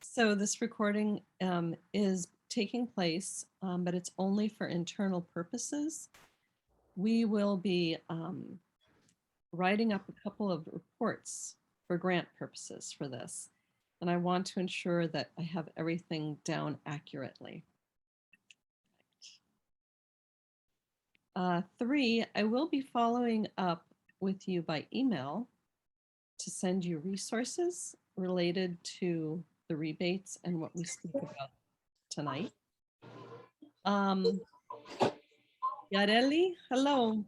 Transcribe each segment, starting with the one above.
So this recording is taking place, but it's only for internal purposes. We will be writing up a couple of reports for grant purposes for this. And I want to ensure that I have everything down accurately. 3, I will be following up with you by email to send you resources related to the rebates and what we speak about tonight. Yareli, hello.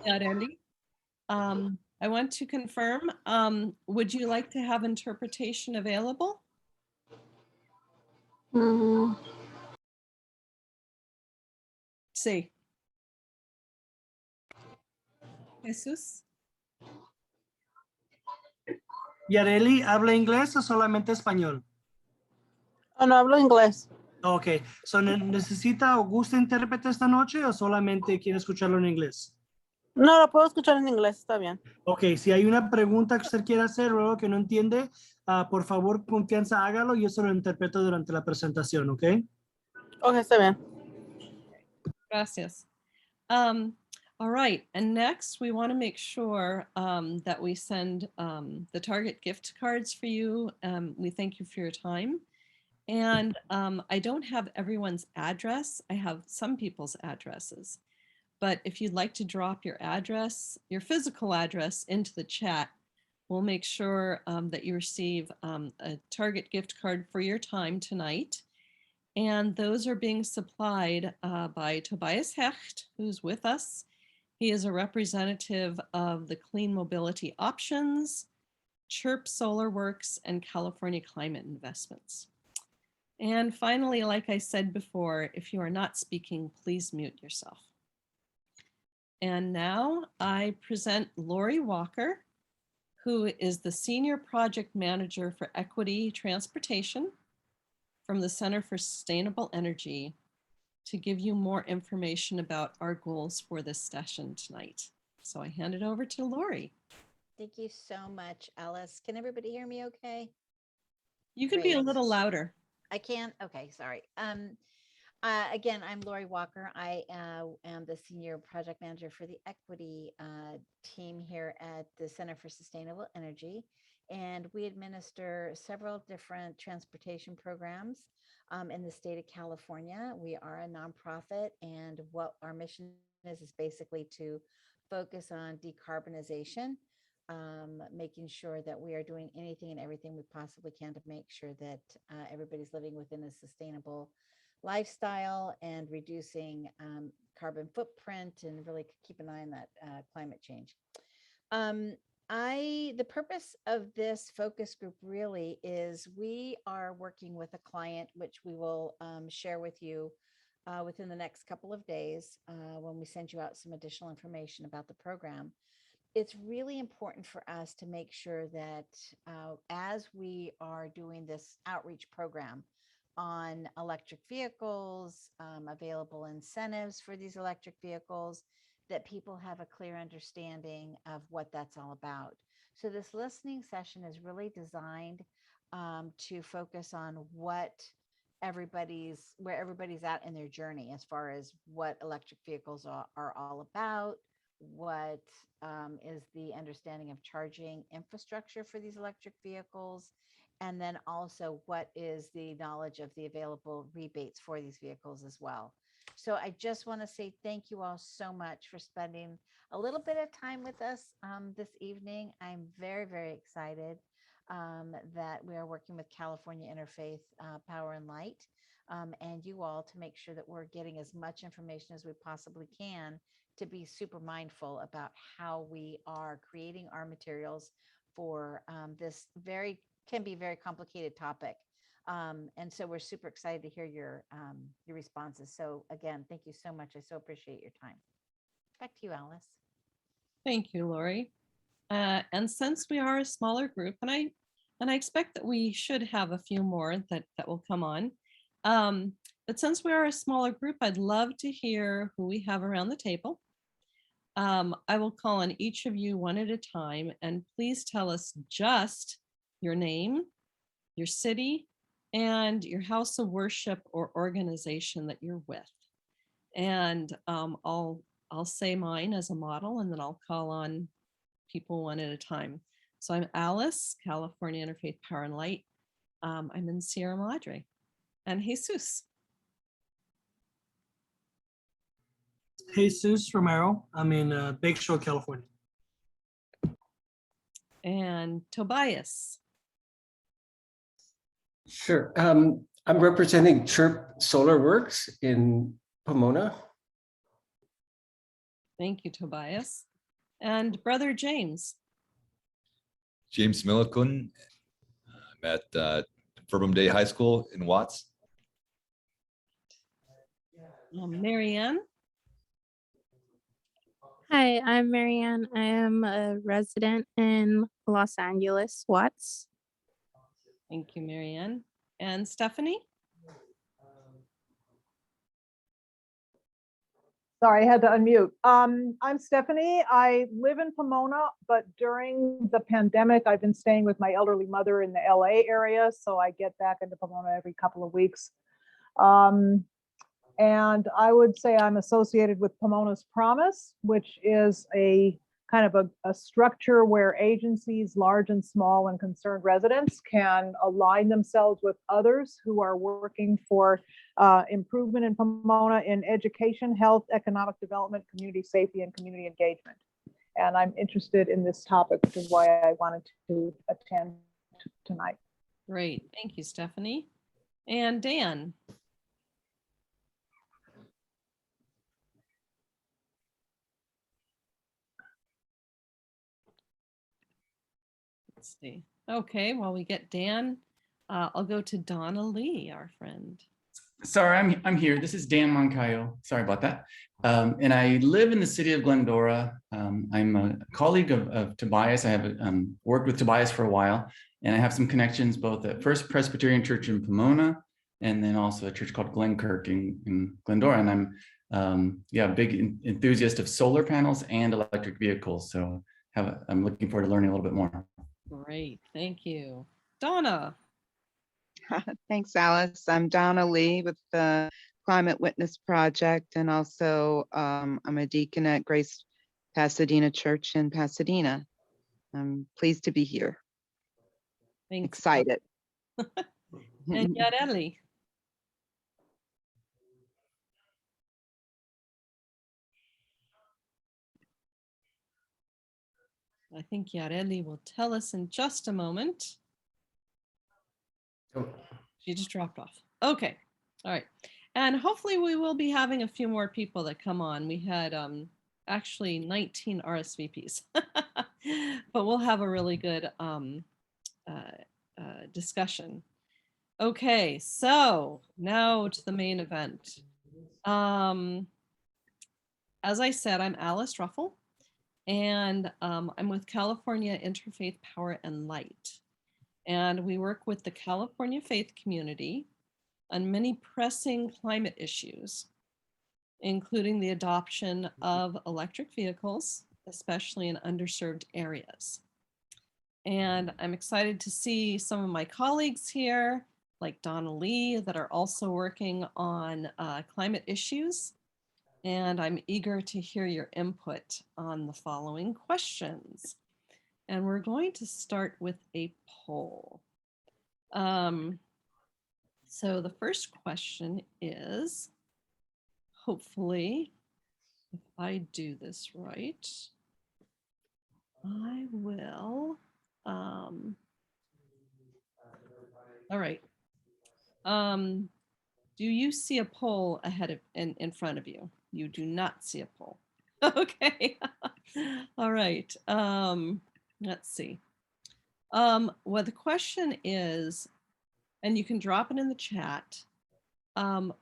Yareli. I want to confirm, would you like to have interpretation available? Sí. Jesús. Yareli, ¿habla inglés o solamente español? Oh, no hablo inglés. Ok, so, ¿necesita o gusta intérprete esta noche o solamente quiere escucharlo en inglés? No, lo puedo escuchar en inglés, está bien. Ok, si hay una pregunta que usted quiera hacer o algo que no entiende, por favor, confianza, hágalo y yo se lo interpreto durante la presentación, ¿ok? Ok, está bien. Gracias. All right, and next we want to make sure that we send the Target gift cards for you. We thank you for your time. And I don't have everyone's address. I have some people's addresses. But if you'd like to drop your address, your physical address into the chat, we'll make sure that you receive a Target gift card for your time tonight. And those are being supplied by Tobias Hecht, who's with us. He is a representative of the Clean Mobility Options, Chirp Solar Works, and California Climate Investments. And finally, like I said before, if you are not speaking, please mute yourself. And now I present Lori Walker, who is the Senior Project Manager for Equity Transportation from the Center for Sustainable Energy, to give you more information about our goals for this session tonight. So I hand it over to Lori. Thank you so much, Alice. Can everybody hear me okay? You can be a Great. little louder. I can? Okay, sorry. Again, I'm Lori Walker. I am the Senior Project Manager for the Equity team here at the Center for Sustainable Energy. And we administer several different transportation programs in the state of California. We are a nonprofit, and what our mission is basically to focus on decarbonization, making sure that we are doing anything and everything we possibly can to make sure that everybody's living within a sustainable lifestyle and reducing carbon footprint, and really keep an eye on that climate change. The purpose of this focus group really is we are working with a client, which we will share with you within the next couple of days when we send you out some additional information about the program. It's really important for us to make sure that as we are doing this outreach program on electric vehicles, available incentives for these electric vehicles, that people have a clear understanding of what that's all about. So this listening session is really designed to focus on where everybody's at in their journey as far as what electric vehicles are all about, what is the understanding of charging infrastructure for these electric vehicles, and then also what is the knowledge of the available rebates for these vehicles as well. So I just want to say thank you all so much for spending a little bit of time with us this evening. I'm very, very excited that we are working with California Interfaith Power and Light and you all to make sure that we're getting as much information as we possibly can to be super mindful about how we are creating our materials for this can be very complicated topic. And so we're super excited to hear your responses. So again, thank you so much. I so appreciate your time. Back to you, Alice. Thank you, Lori. And since we are a smaller group, and I expect that we should have a few more that will come on. But since we are a smaller group, I'd love to hear who we have around the table. I will call on each of you one at a time, and please tell us just your name, your city, and your house of worship or organization that you're with. And I'll say mine as a model, and then I'll call on people one at a time. So I'm Alice, California Interfaith Power and Light. I'm in Sierra Madre. And Jesus. Jesus Romero. I'm in Bayshore, California. And Tobias. Sure. I'm representing Chirp Solar Works in Pomona. Thank you, Tobias. And Brother James. James Millicun. I'm at Verbum Day High School in Watts. Marianne. Hi, I'm Marianne. I am a resident in Los Angeles, Watts. Thank you, Marianne. And Stephanie. Sorry, I had to unmute. I'm Stephanie. I live in Pomona, but during the pandemic, I've been staying with my elderly mother in the LA area. So I get back into Pomona every couple of weeks. And I would say I'm associated with Pomona's Promise, which is a kind of a structure where agencies, large and small, and concerned residents can align themselves with others who are working for improvement in Pomona in education, health, economic development, community safety, and community engagement. And I'm interested in this topic, which is why I wanted to attend tonight. Great. Thank you, Stephanie. And Dan. Let's see. Okay, while we get Dan, I'll go to Donna Lee, our friend. Sorry, I'm here. This is Dan Moncayo. Sorry about that. And I live in the city of Glendora. I'm a colleague of Tobias. I have worked with Tobias for a while, and I have some connections both at First Presbyterian Church in Pomona, and then also a church called Glenkirk in Glendora. And I'm a big enthusiast of solar panels and electric vehicles. So I'm looking forward to learning a little bit more. Great, thank you. Donna. Thanks, Alice. I'm Donna Lee with the Climate Witness Project, and also I'm a deacon at Grace Pasadena Church in Pasadena. I'm pleased to be here. Thanks. Excited. And Yareli. I think Yareli will tell us in just a moment. Oh. She just dropped off. Okay. All right. And hopefully we will be having a few more people that come on. We had actually 19 RSVPs, but we'll have a really good discussion. Okay, so now to the main event. As I said, I'm Alice Ruffle, and I'm with California Interfaith Power and Light. And we work with the California faith community on many pressing climate issues, including the adoption of electric vehicles, especially in underserved areas. And I'm excited to see some of my colleagues here, like Donna Lee, that are also working on climate issues. And I'm eager to hear your input on the following questions. And we're going to start with a poll. So the first question is, hopefully, if I do this right, I will. All right. Do you see a poll ahead of in front of you? You do not see a poll. Okay. All right. Let's see. Well, the question is, and you can drop it in the chat.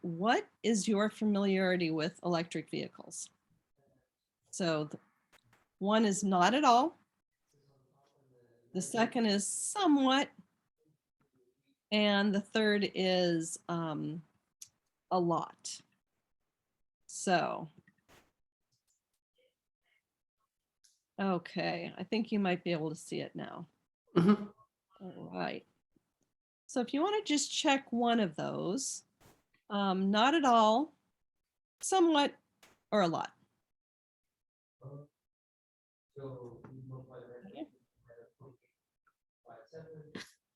What is your familiarity with electric vehicles? So one is not at all. The second is somewhat. And the third is a lot. So Okay, I think you might be able to see it now. Mhm. All right. So if you want to just check one of those, not at all, somewhat, or a lot.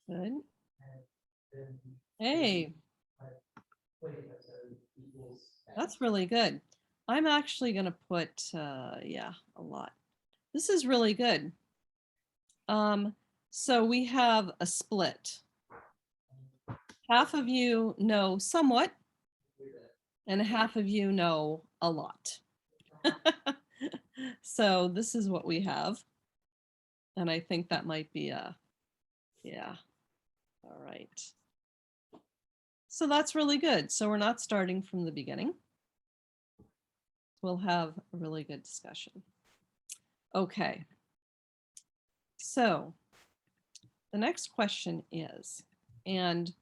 Good. Hey, that's really good. I'm actually going to put, yeah, a lot. This is really good. So we have a split. Half of you know somewhat, and half of you know a lot. So this is what we have. And I think that might be yeah. All right. So that's really good. So we're not starting from the beginning. We'll have a really good discussion. Okay. So the next question is, and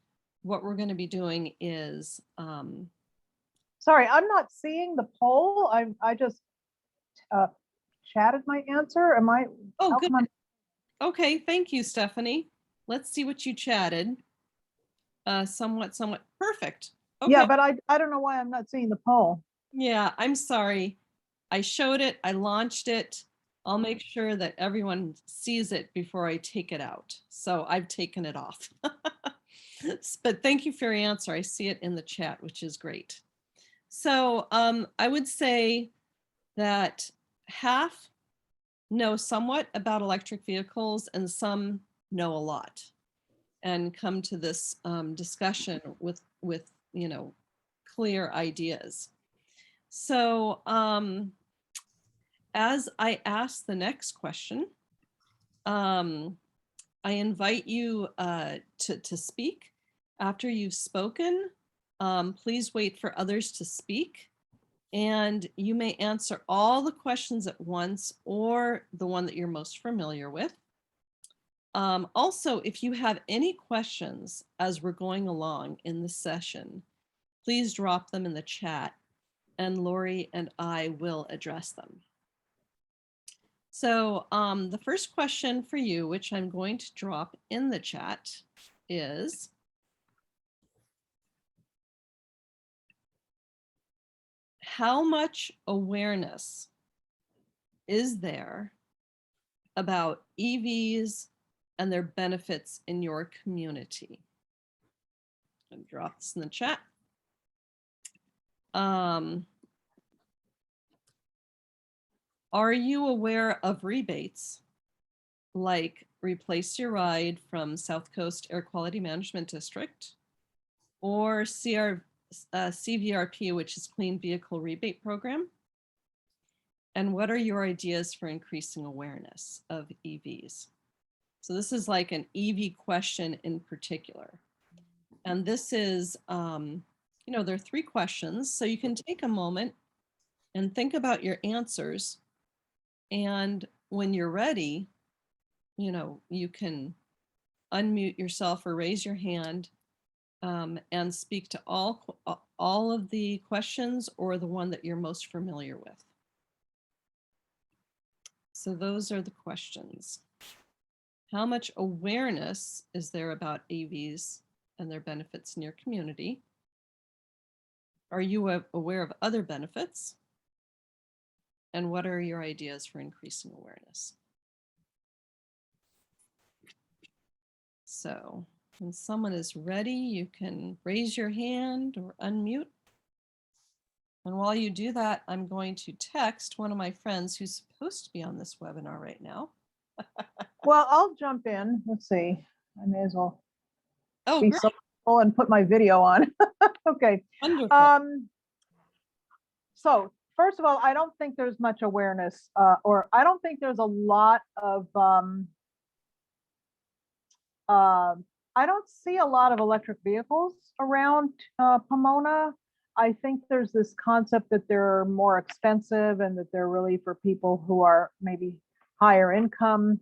what we're going to be doing is, Sorry, I'm not seeing the poll. I just chatted my answer. Am I? oh, how good. come I'm- Okay, thank you, Stephanie. Let's see what you chatted. Somewhat, perfect. Okay. Yeah, but I don't know why I'm not seeing the poll. Yeah, I'm sorry. I showed it, I launched it. I'll make sure that everyone sees it before I take it out. So I've taken it off. But thank you for your answer. I see it in the chat, which is great. So I would say that half know somewhat about electric vehicles and some know a lot, and come to this discussion with you know, clear ideas. So as I ask the next question, I invite you to speak. After you've spoken, please wait for others to speak. And you may answer all the questions at once or the one that you're most familiar with. Also, if you have any questions as we're going along in the session, please drop them in the chat and Lori and I will address them. So the first question for you, which I'm going to drop in the chat, is how much awareness is there about EVs and their benefits in your community? And drop this in the chat. Are you aware of rebates like Replace Your Ride from South Coast Air Quality Management District, or CVRP, which is Clean Vehicle Rebate Program? And what are your ideas for increasing awareness of EVs? So this is like an EV question in particular. And this is, you know, there are 3 questions. So you can take a moment and think about your answers. And when you're ready, you know, you can unmute yourself or raise your hand and speak to all of the questions or the one that you're most familiar with. So those are the questions. How much awareness is there about EVs and their benefits in your community? Are you aware of other benefits? And what are your ideas for increasing awareness? So when someone is ready, you can raise your hand or unmute. And while you do that, I'm going to text one of my friends who's supposed to be on this webinar right now. Well, I'll jump in. Let's see. I may as well Oh, be great. so cool and put my video on. Okay. Wonderful. So first of all, I don't think there's much awareness, or I don't think there's a lot of, I don't see a lot of electric vehicles around Pomona. I think there's this concept that they're more expensive and that they're really for people who are maybe higher income.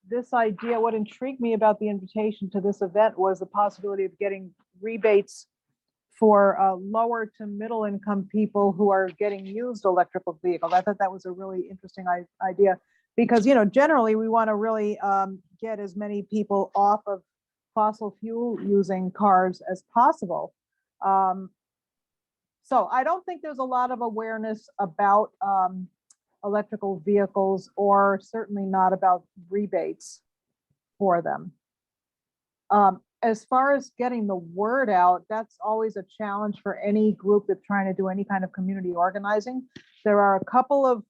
This idea, what intrigued me about the invitation to this event was the possibility of getting rebates for lower to middle income people who are getting used electrical vehicles. I thought that was a really interesting idea because, you know, generally we want to really get as many people off of fossil fuel using cars as possible. So I don't think there's a lot of awareness about electrical vehicles, or certainly not about rebates for them. As far as getting the word out, that's always a challenge for any group that's trying to do any kind of community organizing. There are a couple of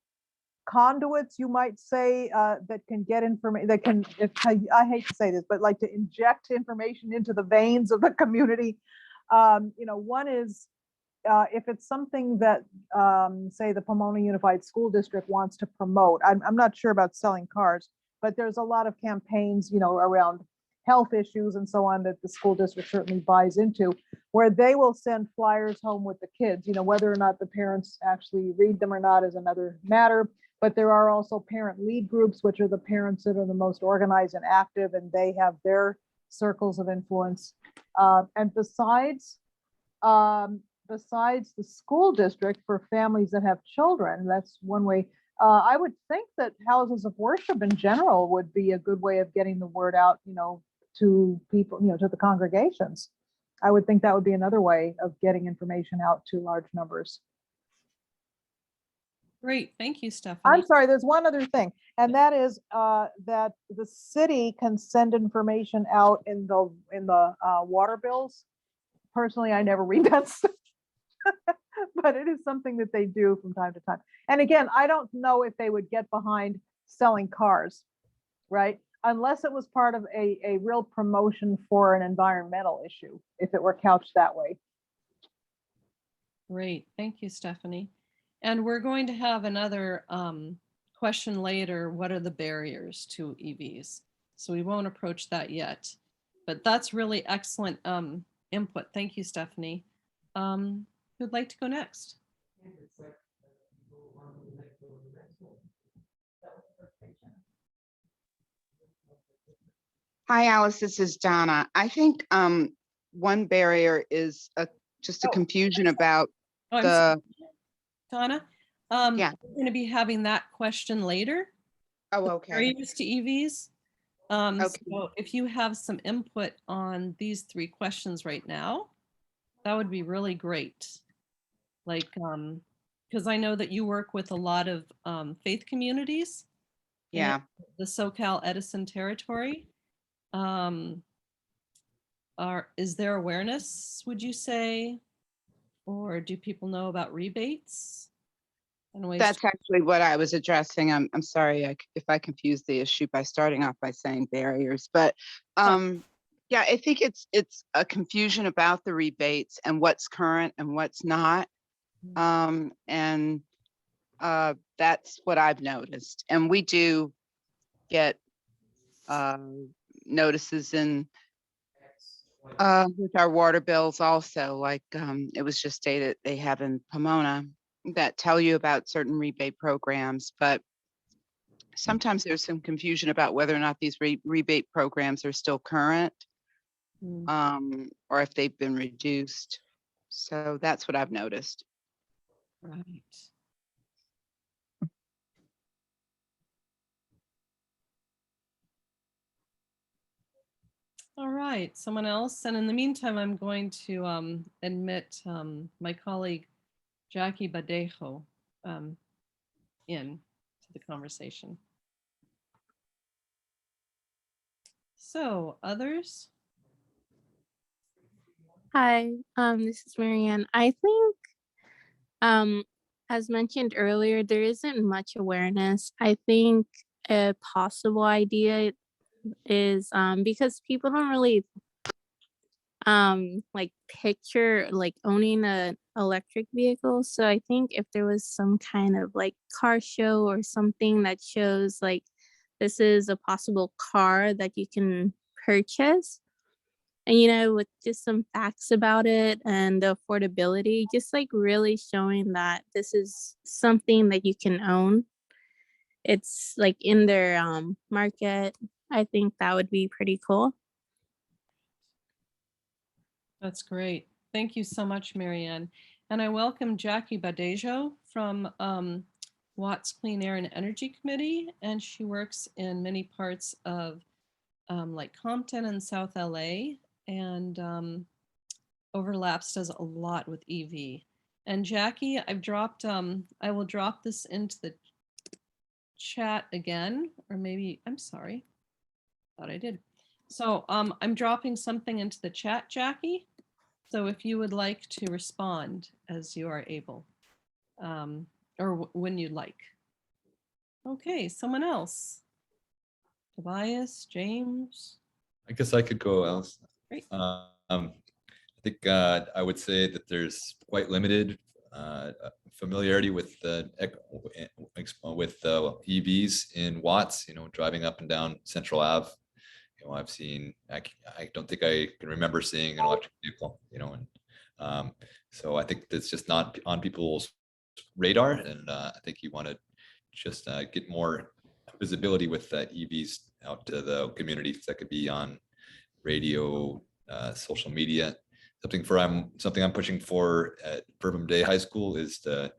conduits, you might say, that can get information, that can, I hate to say this, but like to inject information into the veins of the community. You know, one is if it's something that, say, the Pomona Unified School District wants to promote. I'm not sure about selling cars, but there's a lot of campaigns, you know, around health issues and so on that the school district certainly buys into, where they will send flyers home with the kids. You know, whether or not the parents actually read them or not is another matter, but there are also parent lead groups, which are the parents that are the most organized and active, and they have their circles of influence. And besides the school district, for families that have children, that's one way. I would think that houses of worship in general would be a good way of getting the word out, you know, to people, you know, to the congregations. I would think that would be another way of getting information out to large numbers. Great, thank you, Stephanie. I'm sorry, there's one other thing, and that is that the city can send information out in the water bills. Personally, I never read that stuff, but it is something that they do from time to time. And again, I don't know if they would get behind selling cars, right? Unless it was part of a real promotion for an environmental issue, if it were couched that way. Great, thank you, Stephanie. And we're going to have another question later. What are the barriers to EVs? So we won't approach that yet, but that's really excellent input. Thank you, Stephanie. Who'd like to go next? Hi, Alice, this is Donna. I think one barrier is just a confusion about I'm the, sorry, Donna. Yeah. We're going to be having that question later. oh, The okay. barriers to EVs. Okay. So if you have some input on these three questions right now, that would be really great. Like, because I know that you work with a lot of faith communities. Yeah. In the SoCal Edison territory. Is there awareness, would you say? Or do people know about rebates? And ways That's actually what I was addressing. I'm sorry if I confused the issue by starting off by saying barriers, but yeah, I think it's a confusion about the rebates and what's current and what's not. And that's what I've noticed. And we do get notices in with our water bills also, like it was just stated they have in Pomona, that tell you about certain rebate programs, but sometimes there's some confusion about whether or not these rebate programs are still current, or if they've been reduced. So that's what I've noticed. Right. All right, someone else. And in the meantime, I'm going to admit my colleague, Jackie Badejo, in to the conversation. So others? Hi, this is Marianne. I think, as mentioned earlier, there isn't much awareness. I think a possible idea is because people don't really like picture like owning an electric vehicle. So I think if there was some kind of like car show or something that shows like this is a possible car that you can purchase, and you know, with just some facts about it and the affordability, just like really showing that this is something that you can own. It's like in their market. I think that would be pretty cool. That's great. Thank you so much, Marianne. And I welcome Jackie Badejo from Watts Clean Air and Energy Committee, and she works in many parts of like Compton and South LA, and overlaps, does a lot with EV. And Jackie, I've dropped, I will drop this into the chat again, or maybe, I'm sorry, thought I did. So I'm dropping something into the chat, Jackie. So if you would like to respond as you are able, or when you'd like. Okay, someone else. Tobias, James. I guess I could go, Alice. Great. I think I would say that there's quite limited familiarity with EVs in Watts. You know, driving up and down Central Ave. You know, I've seen. I don't think I can remember seeing an electric vehicle. You know, and so I think that's just not on people's radar, and I think you want to just get more visibility with EVs out to the communities. That could be on radio, social media. Something I'm pushing for at Bourbon Day High School is to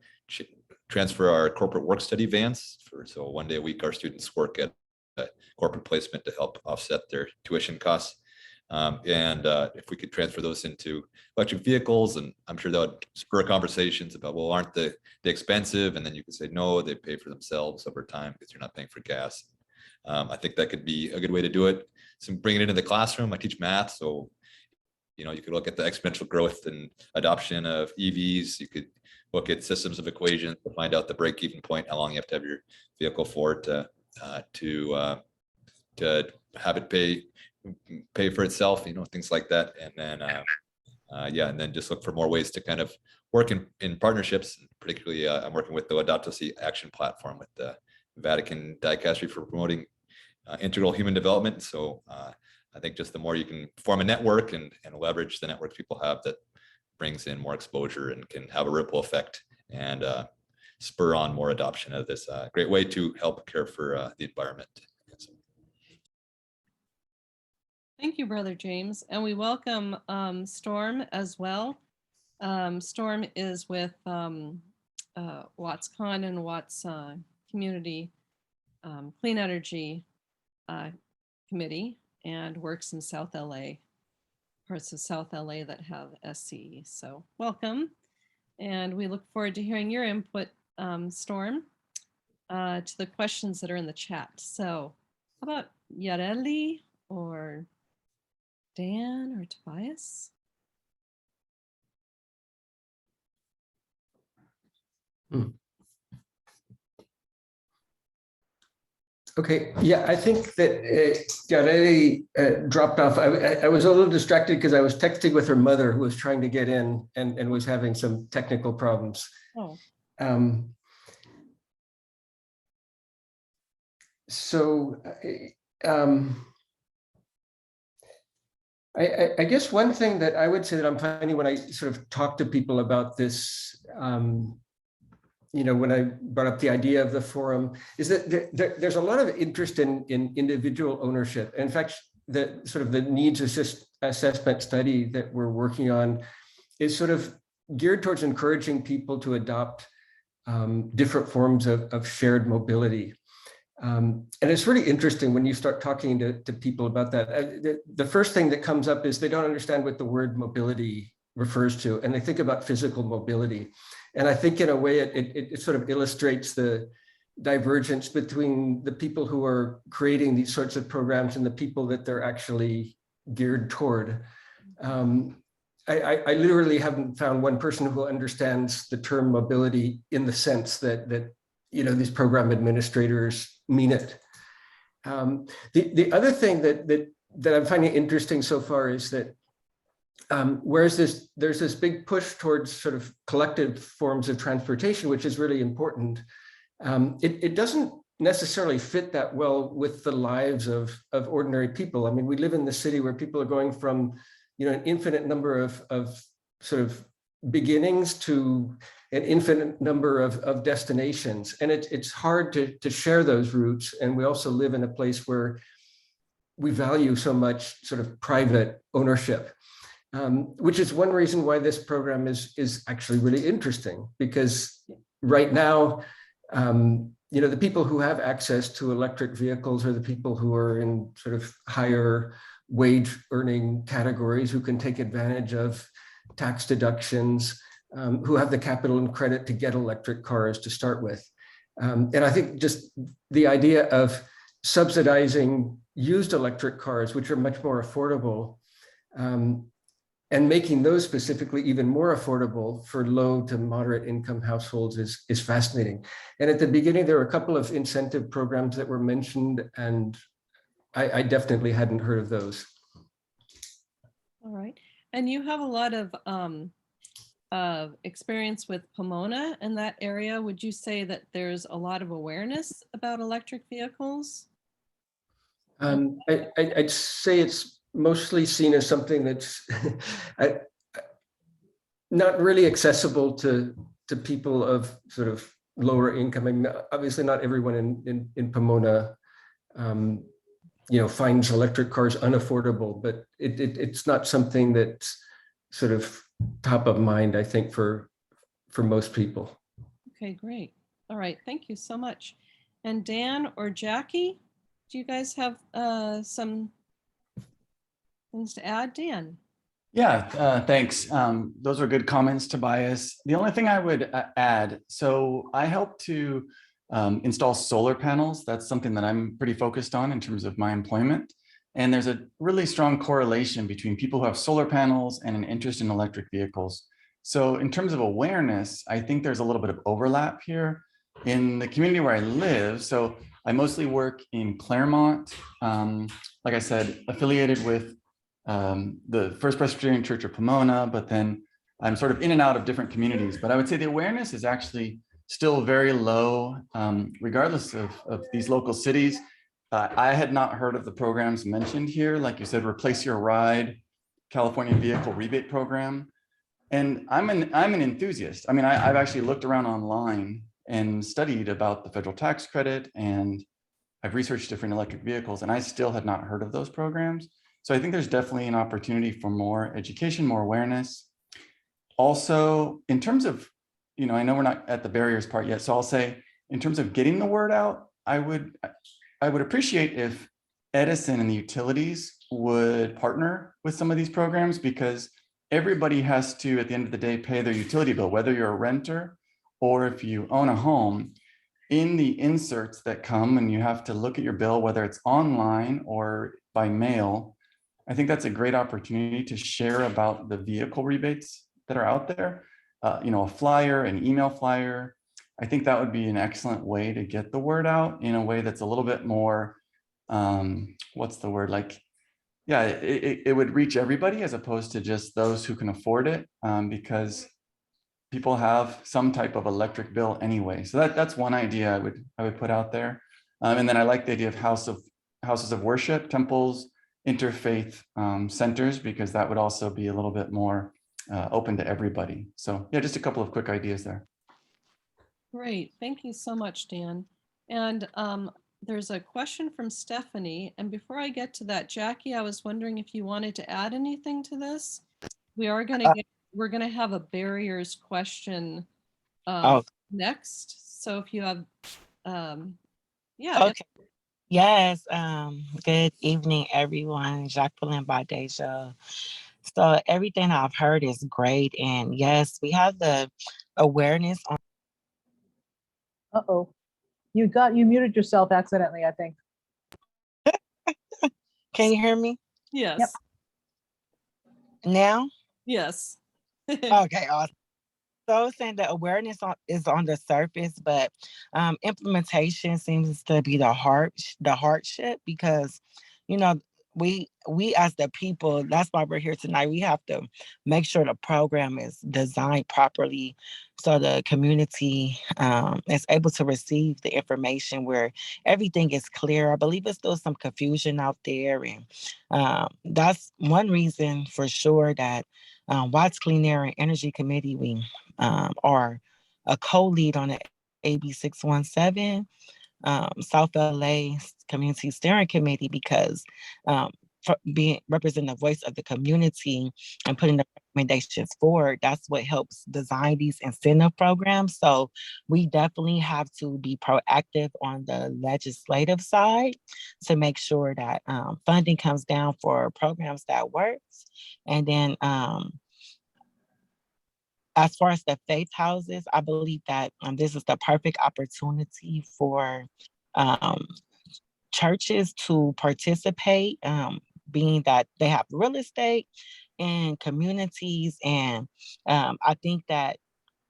transfer our corporate work study vans so 1 day a week our students work at corporate placement to help offset their tuition costs. And if we could transfer those into electric vehicles, and I'm sure that would spur conversations about, well, aren't they expensive? And then you could say, no, they pay for themselves over time because you're not paying for gas. I think that could be a good way to do it. So bring it into the classroom. I teach math, so you know, you could look at the exponential growth and adoption of EVs. You could look at systems of equations to find out the break-even point, how long you have to have your vehicle for to have it pay for itself, you know, things like that. And then yeah, and then just look for more ways to kind of work in partnerships. Particularly, I'm working with the Laudato Si Action Platform with the Vatican Dicastery for promoting integral human development. So I think just the more you can form a network and leverage the networks people have, that brings in more exposure and can have a ripple effect and spur on more adoption of this great way to help care for the environment. Thank you, Brother James. And we welcome Storm as well. Storm is with WattsCon and Watts Community Clean Energy Committee, and works in South LA, parts of South LA that have SCE. So welcome. And we look forward to hearing your input, Storm, to the questions that are in the chat. So how about Yareli or Dan or Tobias? Okay, yeah, I think that Yareli dropped off. I was a little distracted because I was texting with her mother, who was trying to get in and was having some technical problems. Oh. So I guess one thing that I would say that I'm finding when I sort of talk to people about this, you know, when I brought up the idea of the forum, is that there's a lot of interest in individual ownership. In fact, the sort of the needs assessment study that we're working on is sort of geared towards encouraging people to adopt different forms of shared mobility. And it's really interesting when you start talking to people about that. The first thing that comes up is they don't understand what the word mobility refers to, and they think about physical mobility. And I think in a way it sort of illustrates the divergence between the people who are creating these sorts of programs and the people that they're actually geared toward. I literally haven't found one person who understands the term mobility in the sense that you know, these program administrators mean it. The other thing that I'm finding interesting so far is that whereas there's this big push towards sort of collective forms of transportation, which is really important, it doesn't necessarily fit that well with the lives of ordinary people. I mean, we live in the city where people are going from, you know, an infinite number of sort of beginnings to an infinite number of destinations. And it's hard to share those routes. And we also live in a place where we value so much sort of private ownership. which is one reason why this program is actually really interesting, because right now, the people who have access to electric vehicles are the people who are in sort of higher wage earning categories, who can take advantage of tax deductions, who have the capital and credit to get electric cars to start with. And I think just the idea of subsidizing used electric cars, which are much more affordable, and making those specifically even more affordable for low to moderate income households is fascinating. And at the beginning, there were a couple of incentive programs that were mentioned, and I definitely hadn't heard of those. All right. And you have a lot of experience with Pomona in that area. Would you say that there's a lot of awareness about electric vehicles? I'd say it's mostly seen as something that's not really accessible to people of sort of lower income. I mean, obviously not everyone in Pomona finds electric cars unaffordable, but it's not something that's sort of top of mind, I think, for most people. Okay, great. All right, thank you so much. And Dan or Jackie, do you guys have some things to add? Dan? Yeah, thanks. Those were good comments, Tobias. The only thing I would add, so I helped to install solar panels. That's something that I'm pretty focused on in terms of my employment. And there's a really strong correlation between people who have solar panels and an interest in electric vehicles. So in terms of awareness, I think there's a little bit of overlap here in the community where I live. So I mostly work in Claremont, like I said, affiliated with the First Presbyterian Church of Pomona, but then I'm sort of in and out of different communities. But I would say the awareness is actually still very low, regardless of these local cities. I had not heard of the programs mentioned here, like you said, Replace Your Ride, California Vehicle Rebate Program. And I'm an enthusiast. I mean, I've actually looked around online and studied about the federal tax credit, and I've researched different electric vehicles, and I still had not heard of those programs. So I think there's definitely an opportunity for more education, more awareness. Also, in terms of, I know we're not at the barriers part yet, so I'll say, in terms of getting the word out, I would appreciate if Edison and the utilities would partner with some of these programs, because everybody has to, at the end of the day, pay their utility bill, whether you're a renter or if you own a home. In the inserts that come and you have to look at your bill, whether it's online or by mail, I think that's a great opportunity to share about the vehicle rebates that are out there. A flyer, an email flyer. I think that would be an excellent way to get the word out in a way that's a little bit more, what's the word? It would reach everybody as opposed to just those who can afford it, because people have some type of electric bill anyway. So that's one idea I would put out there. And then I like the idea of houses of worship, temples, interfaith centers, because that would also be a little bit more open to everybody. So yeah, just a couple of quick ideas there. Great, thank you so much, Dan. And there's a question from Stephanie. And before I get to that, Jackie, I was wondering if you wanted to add anything to this. We're gonna have a barriers question next. So if you have, yeah. Okay. Yes. Good evening, everyone. Jacqueline Badeja. So everything I've heard is great, and yes, we have the awareness on. Uh-oh. You muted yourself accidentally, I think. Can you hear me Yes. Yep. now? Yes. Okay, awesome. So I was saying the awareness is on the surface, but implementation seems to be the hardship, because, we as the people, that's why we're here tonight. We have to make sure the program is designed properly so the community is able to receive the information where everything is clear. I believe there's still some confusion out there, and that's one reason for sure that Watts Clean Air and Energy Committee, we are a co-lead on the AB 617 South LA Community Steering Committee, because being representing the voice of the community and putting the recommendations forward, that's what helps design these incentive programs. So we definitely have to be proactive on the legislative side to make sure that funding comes down for programs that works. And then as far as the faith houses, I believe that this is the perfect opportunity for churches to participate, being that they have real estate and communities. And I think that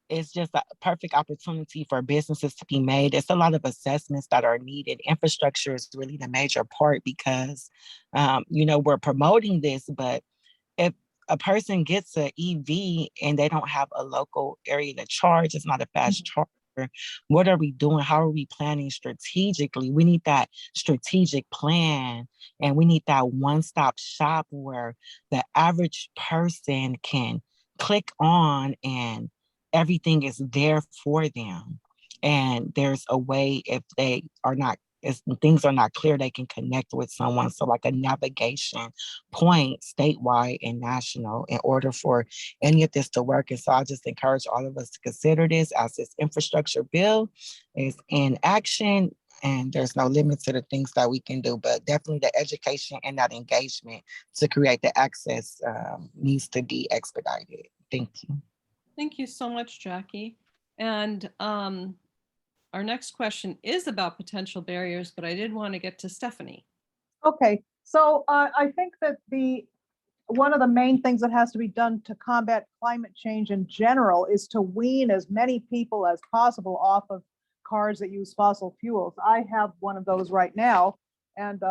it's just a perfect opportunity for businesses to be made. It's a lot of assessments that are needed. Infrastructure is really the major part because, we're promoting this, but if a person gets an EV and they don't have a local area to charge, it's not a fast charger. What are we doing? How are we planning strategically? We need that strategic plan, and we need that one-stop shop where the average person can click on and everything is there for them. And there's a way, if they are not, if things are not clear, they can connect with someone. So like a navigation point statewide and national in order for any of this to work. And so I just encourage all of us to consider this as this infrastructure bill is in action, and there's no limit to the things that we can do, but definitely the education and that engagement to create the access needs to be expedited. Thank you. Thank you so much, Jackie. And our next question is about potential barriers, but I did want to get to Stephanie. Okay, so I think that one of the main things that has to be done to combat climate change in general is to wean as many people as possible off of cars that use fossil fuels. I have one of those right now, and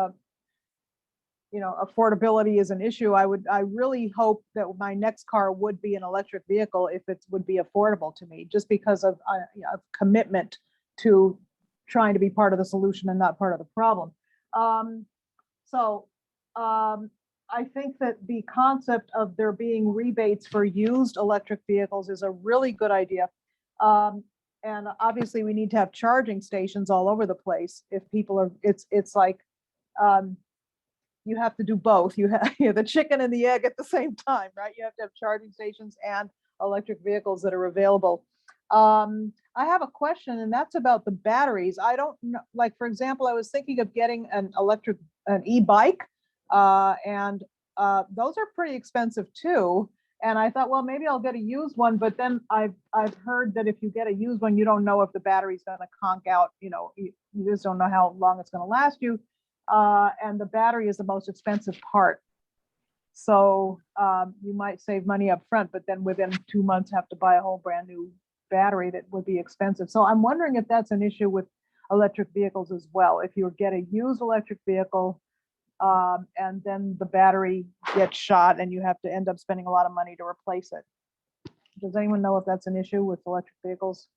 affordability is an issue. I really hope that my next car would be an electric vehicle if it would be affordable to me, just because of commitment to trying to be part of the solution and not part of the problem. I think that the concept of there being rebates for used electric vehicles is a really good idea. And obviously we need to have charging stations all over the place. If people are, it's like, you have to do both. You have the chicken and the egg at the same time, right? You have to have charging stations and electric vehicles that are available. I have a question, and that's about the batteries. I don't know, like, for example, I was thinking of getting an e-bike, and those are pretty expensive too. And I thought, well, maybe I'll get a used one, but then I've heard that if you get a used one, you don't know if the battery's gonna conk out, you just don't know how long it's gonna last you. And the battery is the most expensive part. So you might save money up front, but then within 2 months have to buy a whole brand new battery that would be expensive. So I'm wondering if that's an issue with electric vehicles as well. If you get a used electric vehicle and then the battery gets shot and you have to end up spending a lot of money to replace it. Does anyone know if that's an issue with electric vehicles?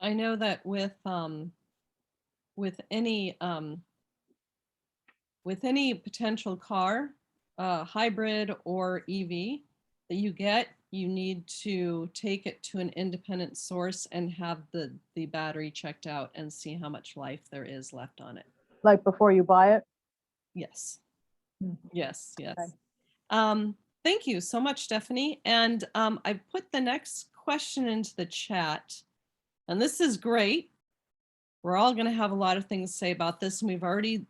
I know that with any potential car, hybrid or EV that you get, you need to take it to an independent source and have the battery checked out and see how much life there is left on it. Like before you buy it? Yes. Hmm. Yes. Okay. Thank you so much, Stephanie. And I put the next question into the chat, and this is great. We're all going to have a lot of things to say about this, and we've already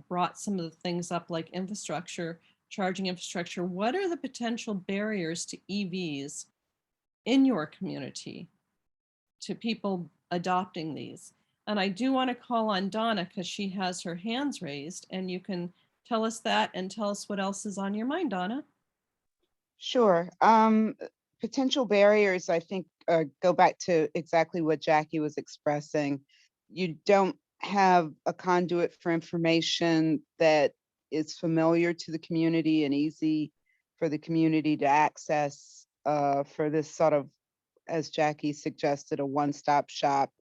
brought some of the things up, like infrastructure, charging infrastructure. What are the potential barriers to EVs in your community, to people adopting these? And I do want to call on Donna because she has her hands raised, and you can tell us that and tell us what else is on your mind, Donna. Sure. Potential barriers, I think, go back to exactly what Jackie was expressing. You don't have a conduit for information that is familiar to the community and easy for the community to access for this sort of, as Jackie suggested, a one-stop shop,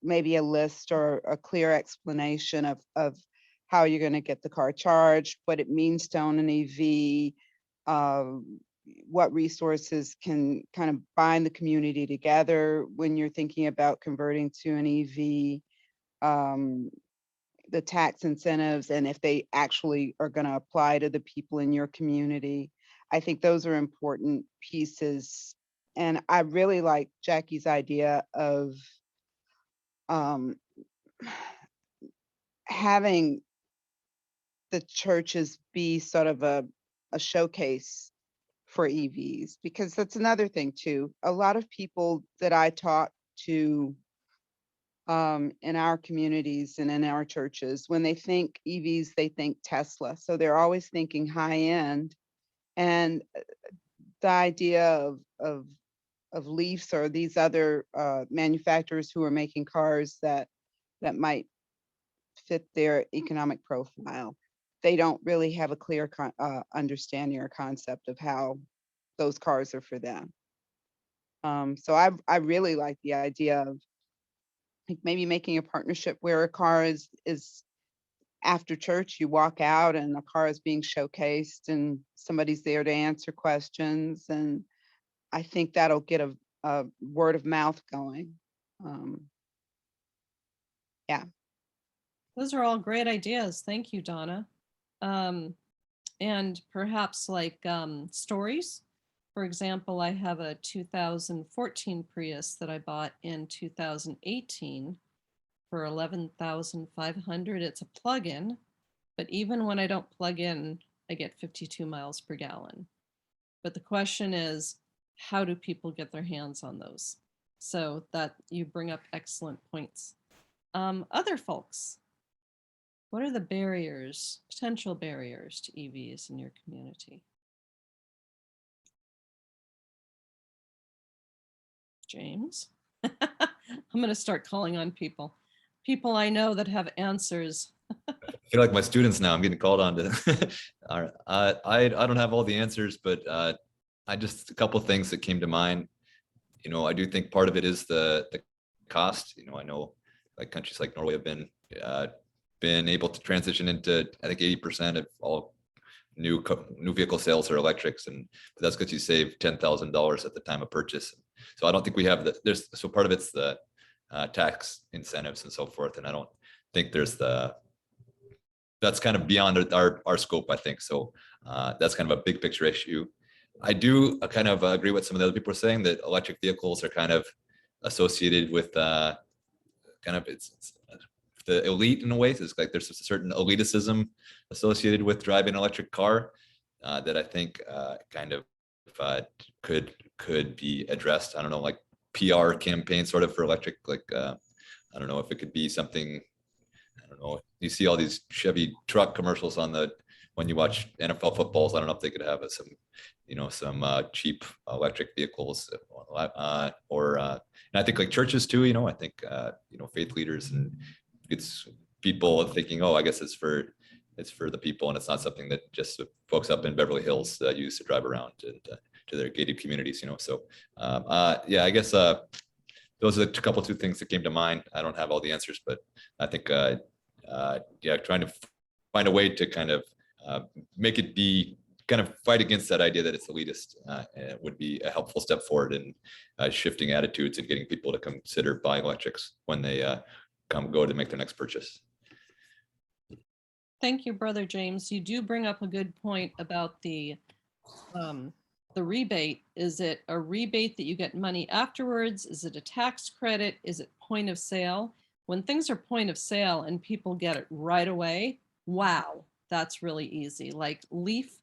maybe a list or a clear explanation of how you're going to get the car charged, what it means to own an EV, what resources can kind of bind the community together when you're thinking about converting to an EV. the tax incentives and if they actually are going to apply to the people in your community. I think those are important pieces. And I really like Jackie's idea of having the churches be sort of a showcase for EVs, because that's another thing too. A lot of people that I talk to in our communities and in our churches, when they think EVs, they think Tesla. So they're always thinking high end. And the idea of Leafs or these other manufacturers who are making cars that might fit their economic profile, they don't really have a clear understanding or concept of how those cars are for them. So I really like the idea of like maybe making a partnership where a car is after church, you walk out and a car is being showcased and somebody's there to answer questions. And I think that'll get a word of mouth going. Yeah. Those are all great ideas. Thank you, Donna. And perhaps like stories. For example, I have a 2014 Prius that I bought in 2018 for $11,500. It's a plug-in, but even when I don't plug in, I get 52 miles per gallon. But the question is, how do people get their hands on those? So that you bring up excellent points. Other folks, what are the barriers, potential barriers to EVs in your community? James? I'm going to start calling on people I know that have answers. I feel like my students now. I'm getting called on to. All right. I don't have all the answers, but I just a couple of things that came to mind. You know, I do think part of it is the cost. You know, I know like countries like Norway have been able to transition into, I think 80% of all new vehicle sales are electrics, and that's because you save $10,000 at the time of purchase. So I don't think we have so part of it's the tax incentives and so forth, and I don't think there's that's kind of beyond our scope, I think. So that's kind of a big picture issue. I do kind of agree with some of the other people are saying that electric vehicles are kind of associated with kind of it's the elite in a way. It's like there's a certain elitism associated with driving an electric car that I think kind of could be addressed. I don't know, like PR campaign sort of for electric, like I don't know if it could be something. I don't know. You see all these Chevy truck commercials when you watch NFL footballs. I don't know if they could have some, you know, some cheap electric vehicles, and I think like churches too. You know, I think you know, faith leaders, and it's people thinking, oh, I guess it's for the people, and it's not something that just folks up in Beverly Hills use to drive around and to their gated communities. You know, so yeah, I guess those are the two things that came to mind. I don't have all the answers, but I think yeah, trying to find a way to kind of make it be kind of fight against that idea that it's elitist would be a helpful step forward in shifting attitudes and getting people to consider buying electrics when they go to make their next purchase. Thank you, Brother James. You do bring up a good point about the rebate. Is it a rebate that you get money afterwards? Is it a tax credit? Is it point of sale? When things are point of sale and people get it right away, wow, that's really easy. Like Leaf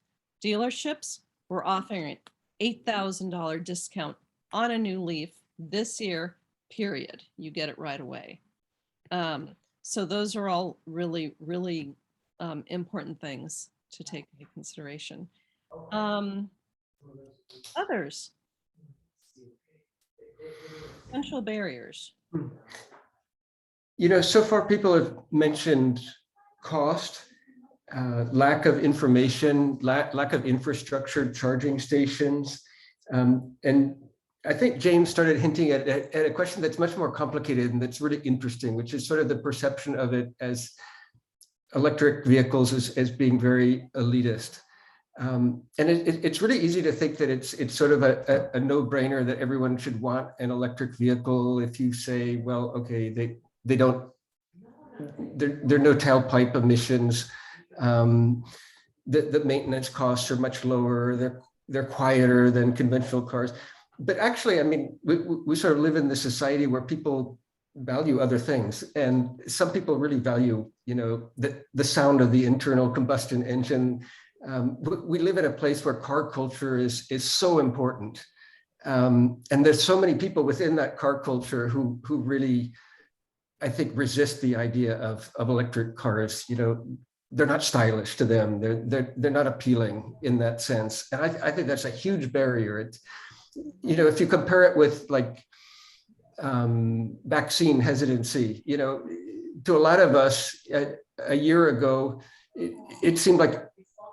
dealerships were offering an $8,000 discount on a new Leaf this year, period. You get it right away. So those are all really, really important things to take into consideration. Others, potential barriers. You know, so far people have mentioned cost, lack of information, lack of infrastructure, charging stations. And I think James started hinting at a question that's much more complicated and that's really interesting, which is sort of the perception of it as electric vehicles as being very elitist. And it's really easy to think that it's sort of a no-brainer that everyone should want an electric vehicle if you say, well, okay, they don't there are no tailpipe emissions. The maintenance costs are much lower. They're quieter than conventional cars. But actually, I mean, we sort of live in this society where people value other things, and some people really value, you know, the sound of the internal combustion engine. We live in a place where car culture is so important, and there's so many people within that car culture who really, I think, resist the idea of electric cars. You know, they're not stylish to them. They're not appealing in that sense, and I think that's a huge barrier. It's, you know, if you compare it with like vaccine hesitancy, you know, to a lot of us a year ago, it seemed like,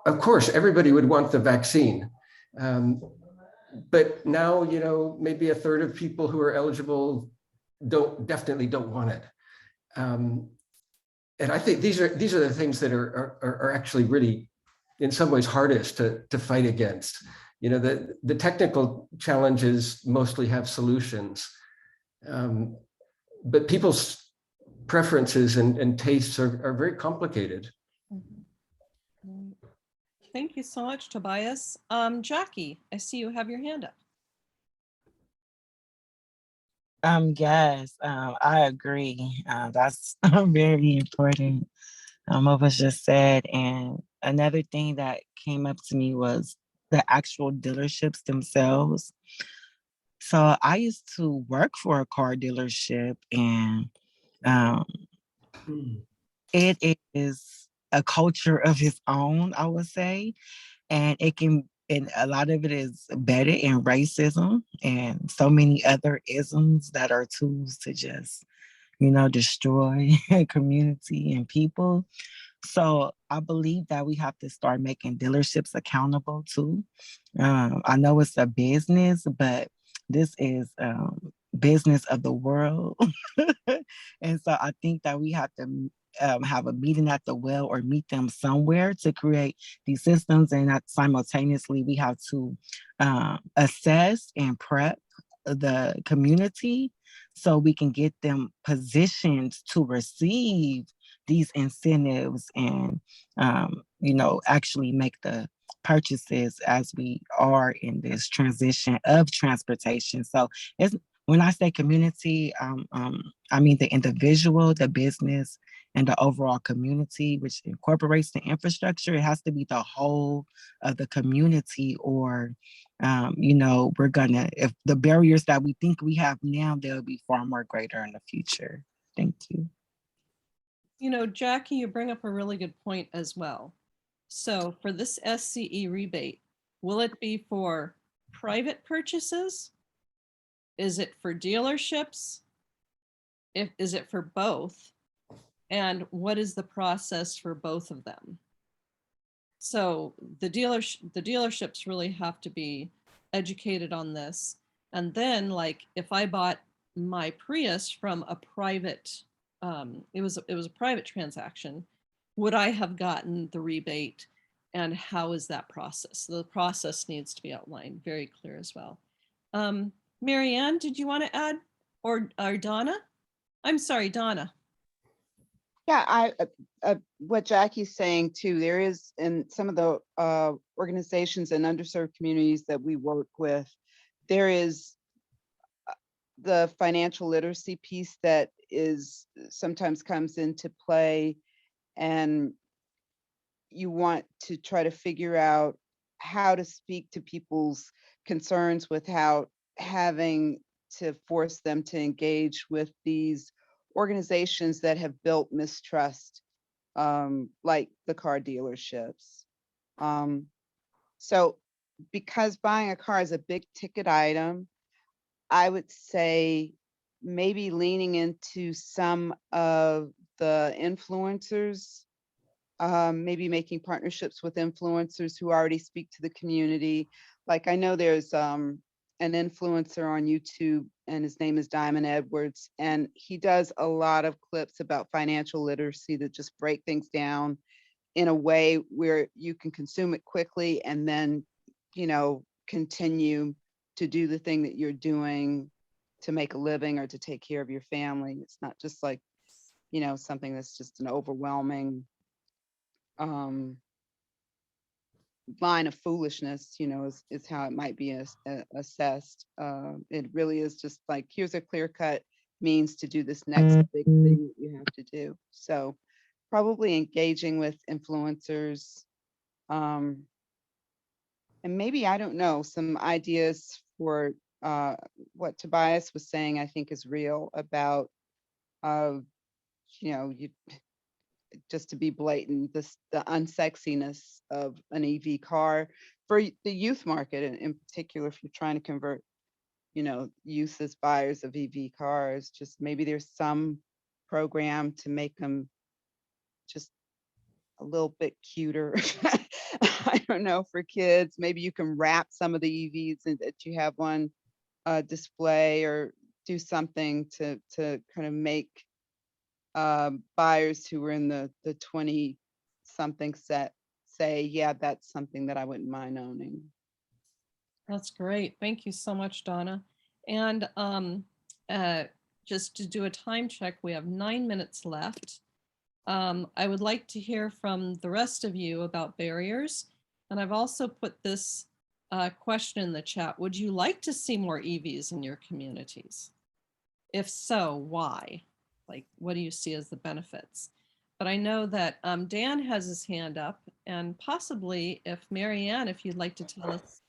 of course, everybody would want the vaccine. But now, you know, maybe a third of people who are eligible definitely don't want it. And I think these are the things that are actually really, in some ways, hardest to fight against. You know, the technical challenges mostly have solutions, but people's preferences and tastes are very complicated. Thank you so much, Tobias. Jackie, I see you have your hand up. Yes, I agree. That's very important. What was just said. And another thing that came up to me was the actual dealerships themselves. So I used to work for a car dealership, and it is a culture of its own, I would say. And a lot of it is embedded in racism and so many other isms that are tools to just, you know, destroy community and people. So I believe that we have to start making dealerships accountable too. I know it's a business, but this is business of the world. And so I think that we have to have a meeting at the well or meet them somewhere to create these systems. And that simultaneously we have to assess and prep the community so we can get them positioned to receive these incentives and, you know, actually make the purchases as we are in this transition of transportation. So it's, when I say community, I mean the individual, the business, and the overall community, which incorporates the infrastructure. It has to be the whole of the community, or, you know, we're gonna, if the barriers that we think we have now, they'll be far more greater in the future. Thank you. You know, Jackie, you bring up a really good point as well. So for this SCE rebate, will it be for private purchases? Is it for dealerships? Is it for both? And what is the process for both of them? So the dealerships really have to be educated on this. And then, like, if I bought my Prius from a private, it was a private transaction, would I have gotten the rebate? And how is that process? So the process needs to be outlined very clear as well. Marianne, did you want to add, or Donna? I'm sorry, Donna. Yeah, what Jackie's saying too, there is in some of the organizations and underserved communities that we work with, there is the financial literacy piece that is sometimes comes into play, and you want to try to figure out how to speak to people's concerns without having to force them to engage with these organizations that have built mistrust, like the car dealerships. So because buying a car is a big ticket item, I would say maybe leaning into some of the influencers, maybe making partnerships with influencers who already speak to the community. Like I know there's an influencer on YouTube, and his name is Diamond Edwards, and he does a lot of clips about financial literacy that just break things down in a way where you can consume it quickly and then, you know, continue to do the thing that you're doing to make a living or to take care of your family. It's not just like something that's just an overwhelming line of foolishness, is how it might be assessed. It really is just like, here's a clear-cut means to do this next big thing that you have to do. So probably engaging with influencers, and maybe, I don't know, some ideas for what Tobias was saying, I think is real about, you just to be blatant, the unsexiness of an EV car for the youth market, and in particular, if you're trying to convert, youth as buyers of EV cars, just maybe there's some program to make them just a little bit cuter. I don't know, for kids. Maybe you can wrap some of the EVs and that you have on display, or do something to kind of make buyers who were in the 20 something set say, yeah, that's something that I wouldn't mind owning. That's great. Thank you so much, Donna. And just to do a time check, we have 9 minutes left. I would like to hear from the rest of you about barriers. And I've also put this question in the chat. Would you like to see more EVs in your communities? If so, why? Like, what do you see as the benefits? But I know that Dan has his hand up, and possibly if Marianne, if you'd like to tell us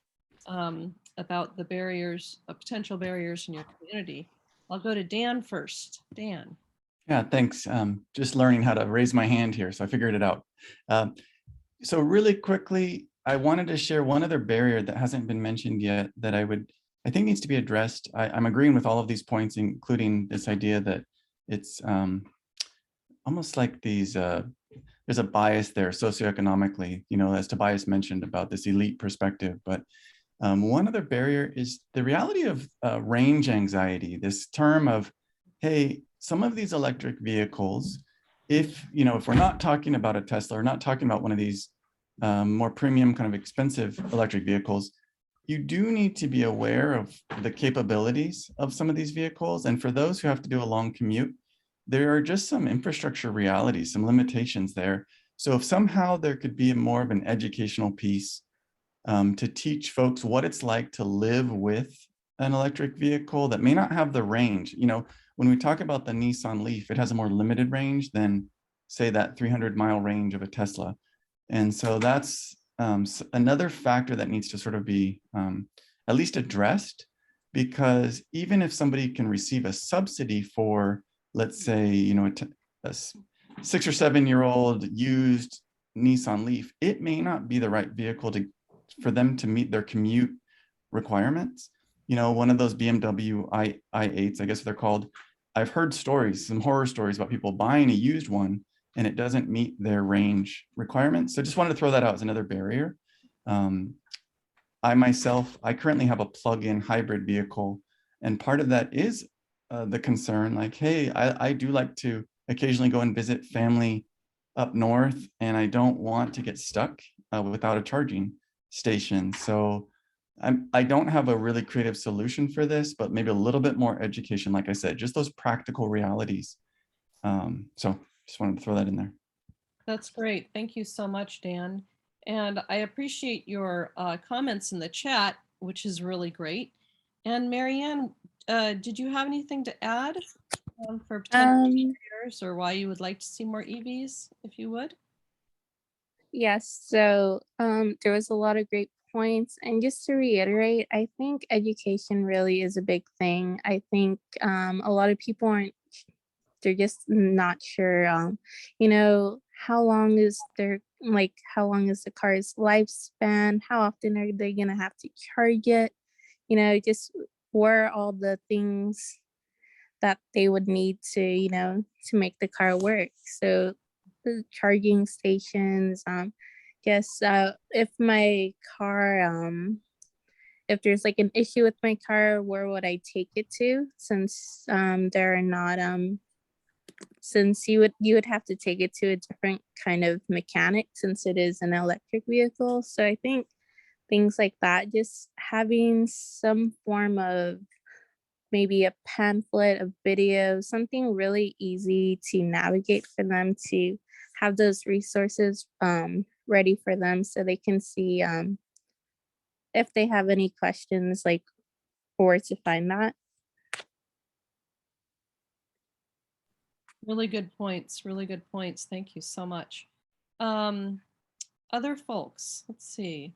about the barriers, potential barriers in your community. I'll go to Dan first. Dan. Yeah, thanks. Just learning how to raise my hand here, so I figured it out. So really quickly, I wanted to share one other barrier that hasn't been mentioned yet that I think needs to be addressed. I'm agreeing with all of these points, including this idea that it's almost like there's a bias there socioeconomically, as Tobias mentioned about this elite perspective. But one other barrier is the reality of range anxiety, this term of, hey, some of these electric vehicles, if we're not talking about a Tesla, or not talking about one of these more premium kind of expensive electric vehicles, you do need to be aware of the capabilities of some of these vehicles. And for those who have to do a long commute, there are just some infrastructure realities, some limitations there. So if somehow there could be more of an educational piece to teach folks what it's like to live with an electric vehicle that may not have the range. When we talk about the Nissan Leaf, it has a more limited range than, say, that 300-mile range of a Tesla. And so that's another factor that needs to sort of be at least addressed, because even if somebody can receive a subsidy for, let's say, a 6 or 7-year-old used Nissan Leaf, it may not be the right vehicle for them to meet their commute requirements. One of those BMW i8s, I guess they're called, I've heard stories, some horror stories about people buying a used one and it doesn't meet their range requirements. So just wanted to throw that out as another barrier. I currently have a plug-in hybrid vehicle, and part of that is the concern, like, hey, I do like to occasionally go and visit family up north, and I don't want to get stuck without a charging station. So I don't have a really creative solution for this, but maybe a little bit more education, like I said, just those practical realities. So just wanted to throw that in there. That's great. Thank you so much, Dan. And I appreciate your comments in the chat, which is really great. And Marianne, did you have anything to add for potential barriers, or why you would like to see more EVs, if you would? Yes, so there was a lot of great points, and just to reiterate, I think education really is a big thing. I think a lot of people they're just not sure, how long is how long is the car's lifespan? How often are they gonna have to charge it? Just where are all the things that they would need to, to make the car work. So the charging stations, if my car, if there's like an issue with my car, where would I take it to? Since there are not, since you would have to take it to a different kind of mechanic, since it is an electric vehicle. So I think things like that, just having some form of maybe a pamphlet, a video, something really easy to navigate for them to have those resources ready for them so they can see if they have any questions, like where to find that. Really good points, really good points. Thank you so much. Other folks, let's see.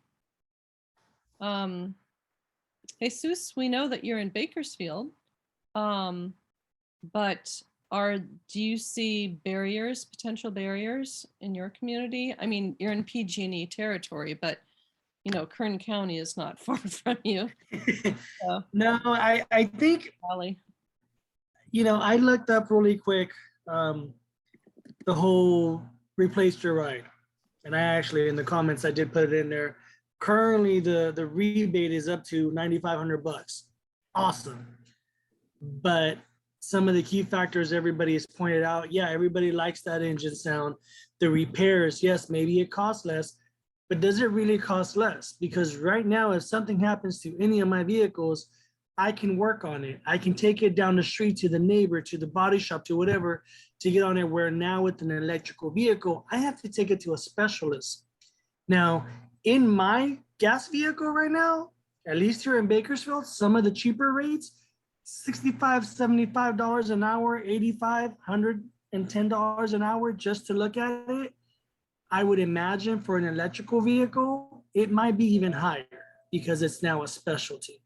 Jesus, we know that you're in Bakersfield, but do you see barriers, potential barriers in your community? I mean, you're in PG&E territory, but you know, Kern County is not far from you. So, No, I think, Valley. you know, I looked up really quick the whole replace your ride. And I actually, in the comments, I did put it in there. Currently, the rebate is up to $9,500. Awesome. But some of the key factors everybody has pointed out, yeah, everybody likes that engine sound. The repairs, yes, maybe it costs less, but does it really cost less? Because right now, if something happens to any of my vehicles, I can work on it. I can take it down the street to the neighbor, to the body shop, to whatever, to get on it. Where now with an electrical vehicle, I have to take it to a specialist. Now, in my gas vehicle right now, at least here in Bakersfield, some of the cheaper rates, $65, $75 an hour, $85, $110 an hour just to look at it. I would imagine for an electrical vehicle, it might be even higher because it's now a specialty.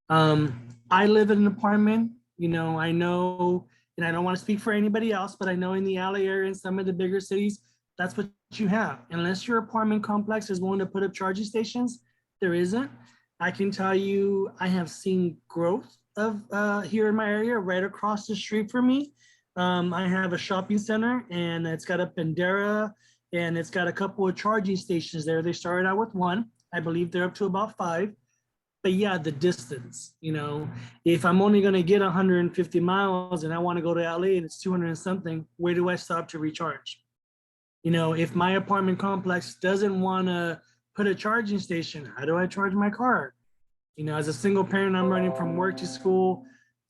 I live in an apartment, you know, I know, and I don't want to speak for anybody else, but I know in the LA area and some of the bigger cities, that's what you have. Unless your apartment complex is willing to put up charging stations, there isn't. I can tell you, I have seen growth of here in my area, right across the street from me. I have a shopping center and it's got a Pandera and it's got a couple of charging stations there. They started out with one. I believe they're up to about 5. But yeah, the distance, you know, if I'm only going to get 150 miles and I want to go to LA and it's 200 and something, where do I stop to recharge? You know, if my apartment complex doesn't want to put a charging station, how do I charge my car? You know, as a single parent, I'm running from work to school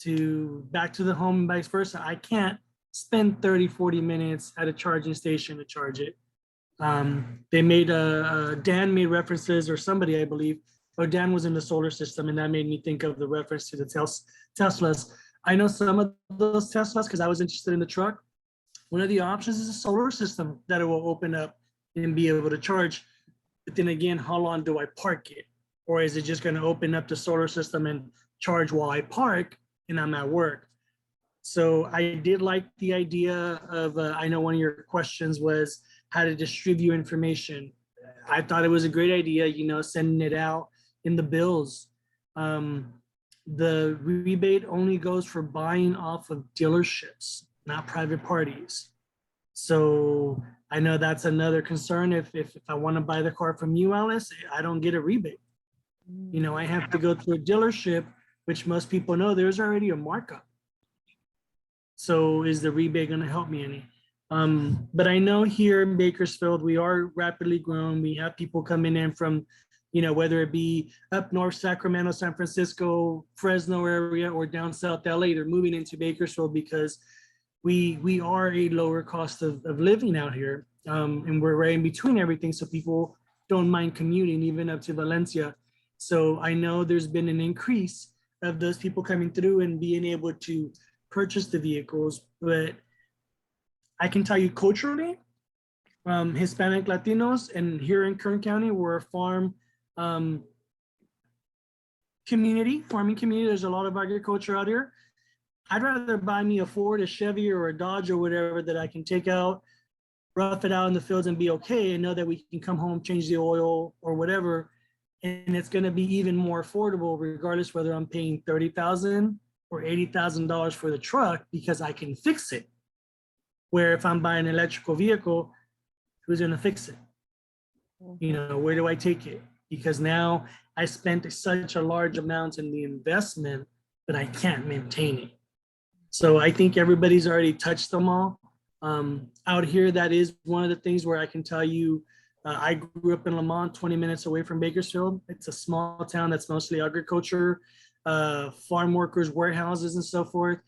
to back to the home and vice versa. I can't spend 30, 40 minutes at a charging station to charge it. They made Dan made references, or somebody, I believe, or Dan was in the solar system, and that made me think of the reference to the Teslas. I know some of those Teslas because I was interested in the truck. One of the options is a solar system that it will open up and be able to charge. But then again, how long do I park it? Or is it just going to open up the solar system and charge while I park and I'm at work? So I did like the idea of, I know one of your questions was how to distribute information. I thought it was a great idea, you know, sending it out in the bills. The rebate only goes for buying off of dealerships, not private parties. So I know that's another concern. If I want to buy the car from you, Alice, I don't get a rebate. You know, I have to go to a dealership, which most people know there's already a markup. So is the rebate going to help me any? But I know here in Bakersfield, we are rapidly growing. We have people coming in from, you know, whether it be up north, Sacramento, San Francisco, Fresno area, or down south LA, they're moving into Bakersfield because we are a lower cost of living out here. And we're right in between everything. So people don't mind commuting even up to Valencia. So I know there's been an increase of those people coming through and being able to purchase the vehicles. But I can tell you culturally, Hispanic Latinos, and here in Kern County, we're a farming community. There's a lot of agriculture out here. I'd rather buy me a Ford, a Chevy, or a Dodge or whatever that I can take out, rough it out in the fields and be okay, and know that we can come home, change the oil or whatever. And it's going to be even more affordable, regardless whether I'm paying $30,000 or $80,000 for the truck, because I can fix it. Where if I'm buying an electrical vehicle, who's going to fix it? You know, where do I take it? Because now I spent such a large amount in the investment, but I can't maintain it. So I think everybody's already touched them all. Out here, that is one of the things where I can tell you, I grew up in Lamont, 20 minutes away from Bakersfield. It's a small town that's mostly agriculture. farm workers, warehouses, and so forth,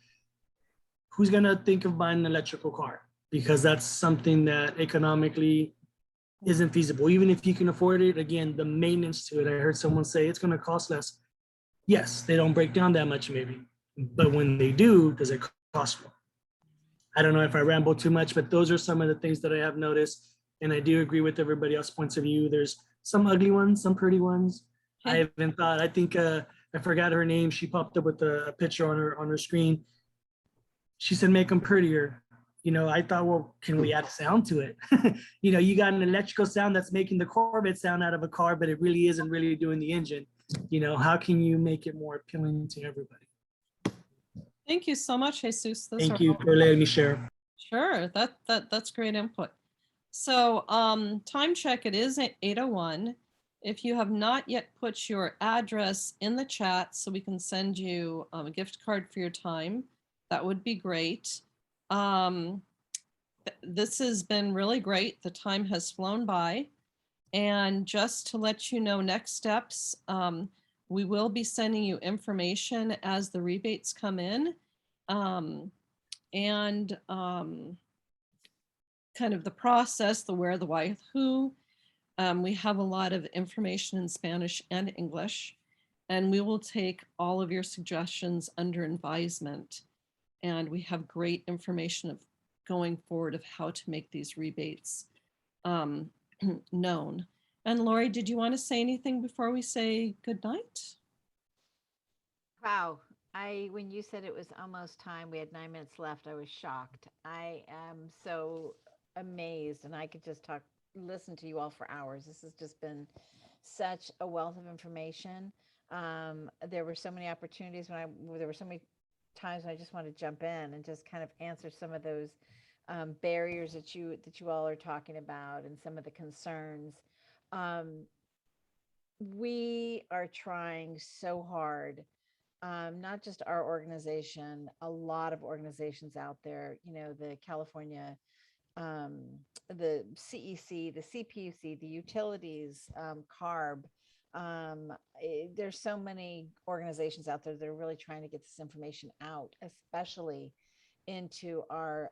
who's gonna think of buying an electrical car? Because that's something that economically isn't feasible. Even if you can afford it, again, the maintenance to it. I heard someone say it's gonna cost less. Yes, they don't break down that much maybe, but when they do, does it cost more? I don't know if I ramble too much, but those are some of the things that I have noticed. And I do agree with everybody else's points of view. There's some ugly ones, some pretty ones. I haven't thought, I think I forgot her name. She popped up with a picture on her screen. She said, make them prettier. You know, I thought, well, can we add sound to it? You know, you got an electrical sound that's making the Corvette sound out of a car, but it really isn't really doing the engine. You know, how can you make it more appealing to everybody? Thank you so much, Jesus. Those Thank are you for letting me share. Sure, that's great input. So time check, it is at 8:01. If you have not yet put your address in the chat so we can send you a gift card for your time, that would be great. This has been really great. The time has flown by. And just to let you know, next steps, we will be sending you information as the rebates come in. And kind of the process, the where, the why, the who. We have a lot of information in Spanish and English, and we will take all of your suggestions under advisement. And we have great information of going forward of how to make these rebates known. And Lori, did you want to say anything before we say good night? Wow. When you said it was almost time, we had 9 minutes left, I was shocked. I am so amazed, and I could just listen to you all for hours. This has just been such a wealth of information. There were so many opportunities there were so many times when I just want to jump in and just kind of answer some of those barriers that you all are talking about and some of the concerns. We are trying so hard. Not just our organization, a lot of organizations out there, you know, the California, the CEC, the CPUC, the utilities, CARB. There's so many organizations out there that are really trying to get this information out, especially into our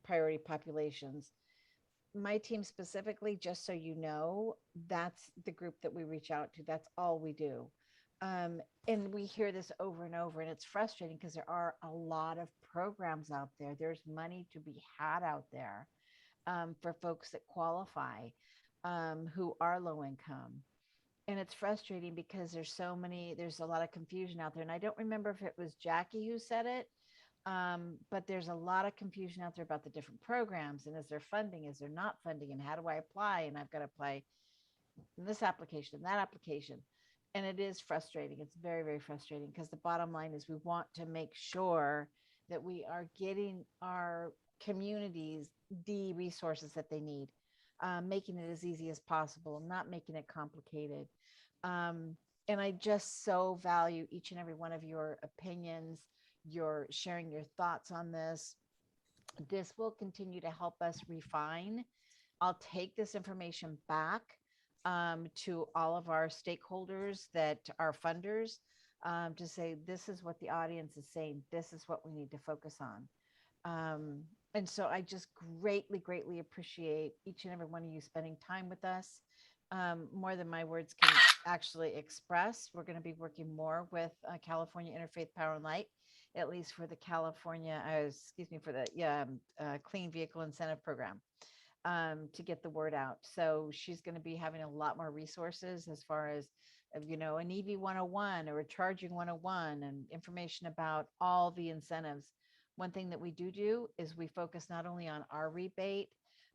priority populations. My team specifically, just so you know, that's the group that we reach out to. That's all we do. And we hear this over and over, and it's frustrating because there are a lot of programs out there. There's money to be had out there for folks that qualify, who are low income. And it's frustrating because there's a lot of confusion out there. And I don't remember if it was Jackie who said it, but there's a lot of confusion out there about the different programs. And is there funding? Is there not funding? And how do I apply? And I've got to apply in this application, that application. And it is frustrating. It's very, very frustrating because the bottom line is we want to make sure that we are getting our communities the resources that they need, making it as easy as possible, not making it complicated. And I just so value each and every one of your opinions, your sharing your thoughts on this. This will continue to help us refine. I'll take this information back to all of our stakeholders that are funders, to say, this is what the audience is saying. This is what we need to focus on. And so I just greatly, greatly appreciate each and every one of you spending time with us, more than my words can actually express. We're going to be working more with California Interfaith Power and Light, at least for the California, for the Clean Vehicle Incentive Program. To get the word out. So she's going to be having a lot more resources as far as, you know, an EV 101 or a charging 101 and information about all the incentives. One thing that we do is we focus not only on our rebate,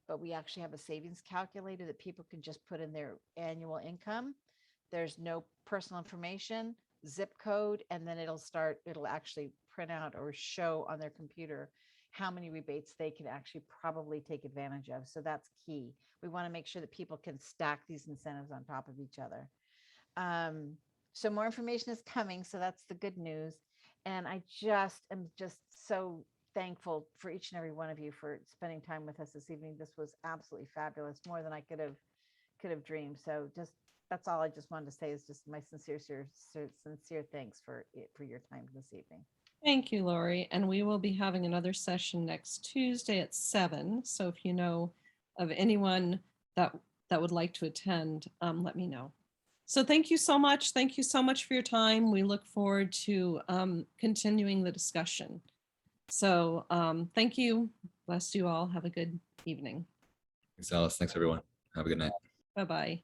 but we actually have a savings calculator that people can just put in their annual income. There's no personal information, zip code, and then it'll actually print out or show on their computer how many rebates they can actually probably take advantage of. So that's key. We want to make sure that people can stack these incentives on top of each other. So more information is coming. So that's the good news. And I am just so thankful for each and every one of you for spending time with us this evening. This was absolutely fabulous, more than I could have could have dreamed. So just, that's all I just wanted to say, is just my sincere thanks for your time this evening. Thank you, Lori. And we will be having another session next Tuesday at 7. So if you know of anyone that would like to attend, let me know. So thank you so much. Thank you so much for your time. We look forward to continuing the discussion. So thank you. Bless you all. Have a good evening. Thanks, Alice. Thanks, everyone. Have a good night. Bye-bye.